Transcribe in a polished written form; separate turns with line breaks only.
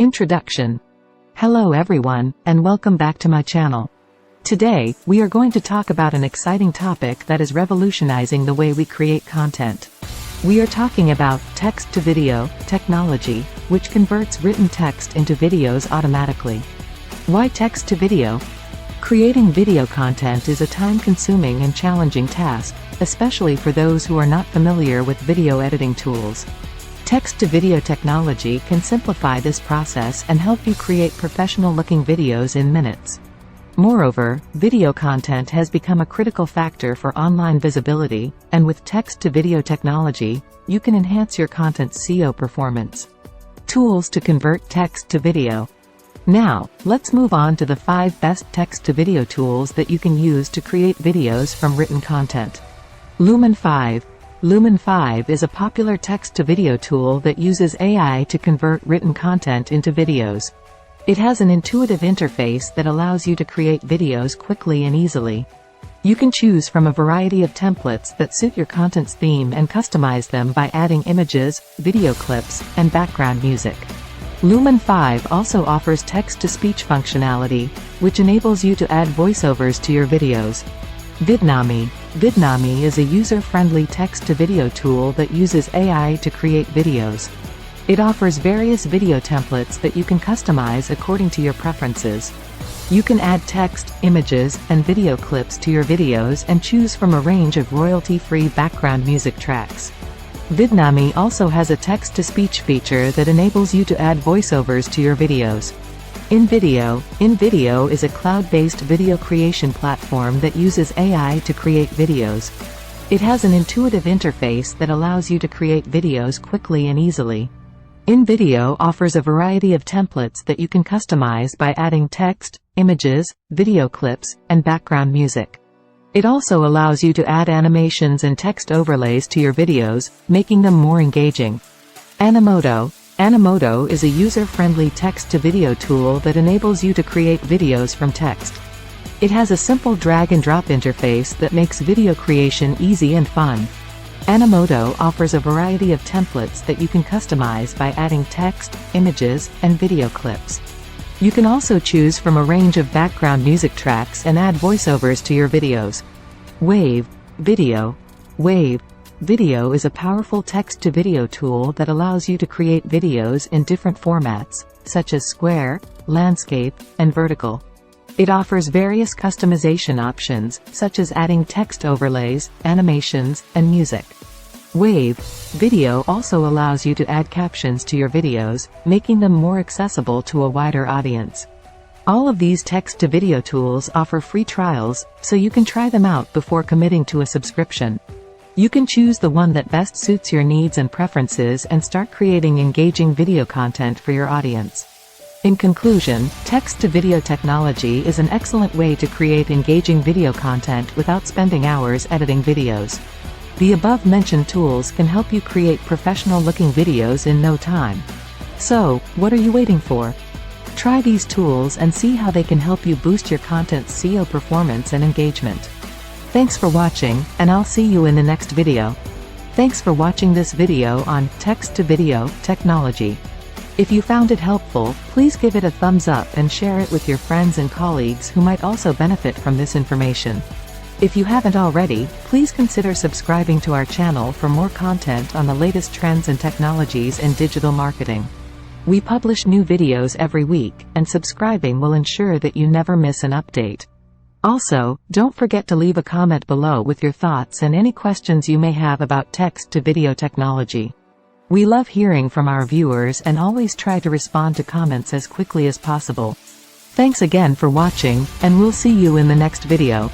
Introduction. Hello everyone, and welcome back to my channel. Today, we are going to talk about an exciting topic that is revolutionizing the way we create content. We are talking about text-to-video technology, which converts written text into videos automatically. Why text-to-video? Creating video content is a time-consuming and challenging task, especially for those who are not familiar with video editing tools. Text-to-video technology can simplify this process and help you create professional-looking videos in minutes. Moreover, video content has become a critical factor for online visibility, and with text-to-video technology, you can enhance your content's SEO performance. Tools to convert text to video. Now, let's move on to the 5 best text-to-video tools that you can use to create videos from written content. Lumen 5. Lumen 5 is a popular text-to-video tool that uses AI to convert written content into videos. It has an intuitive interface that allows you to create videos quickly and easily. You can choose from a variety of templates that suit your content's theme and customize them by adding images, video clips, and background music. Lumen 5 also offers text-to-speech functionality, which enables you to add voiceovers to your videos. Vidnami. Vidnami is a user-friendly text-to-video tool that uses AI to create videos. It offers various video templates that you can customize according to your preferences. You can add text, images, and video clips to your videos and choose from a range of royalty-free background music tracks. Vidnami also has a text-to-speech feature that enables you to add voiceovers to your videos. AIvideo is a cloud-based video creation platform that uses AI to create videos. It has an intuitive interface that allows you to create videos quickly and easily. AIvideo offers a variety of templates that you can customize by adding text, images, video clips, and background music. It also allows you to add animations and text overlays to your videos, making them more engaging. Animoto is a user-friendly text-to-video tool that enables you to create videos from text. It has a simple drag-and-drop interface that makes video creation easy and fun. Animoto offers a variety of templates that you can customize by adding text, images, and video clips. You can also choose from a range of background music tracks and add voiceovers to your videos. AIvideo is a powerful text-to-video tool that allows you to create videos in different formats, such as square, landscape, and vertical. It offers various customization options, such as adding text overlays, animations, and music. AIvideo also allows you to add captions to your videos, making them more accessible to a wider audience. All of these text-to-video tools offer free trials, so you can try them out before committing to a subscription. You can choose the one that best suits your needs and preferences and start creating engaging video content for your audience. In conclusion, text-to-video technology is an excellent way to create engaging video content without spending hours editing videos. The above-mentioned tools can help you create professional-looking videos in no time. So, what are you waiting for? Try these tools and see how they can help you boost your content's SEO performance and engagement. Thanks for watching, and I'll see you in the next video. Thanks for watching this video on text-to-video technology. If you found it helpful, please give it a thumbs up and share it with your friends and colleagues who might also benefit from this information. If you haven't already, please consider subscribing to our channel for more content on the latest trends and technologies in digital marketing. We publish new videos every week, and subscribing will ensure that you never miss an update. Also, don't forget to leave a comment below with your thoughts and any questions you may have about text-to-video technology. We love hearing from our viewers and always try to respond to comments as quickly as possible. Thanks again for watching, and we'll see you in the next video.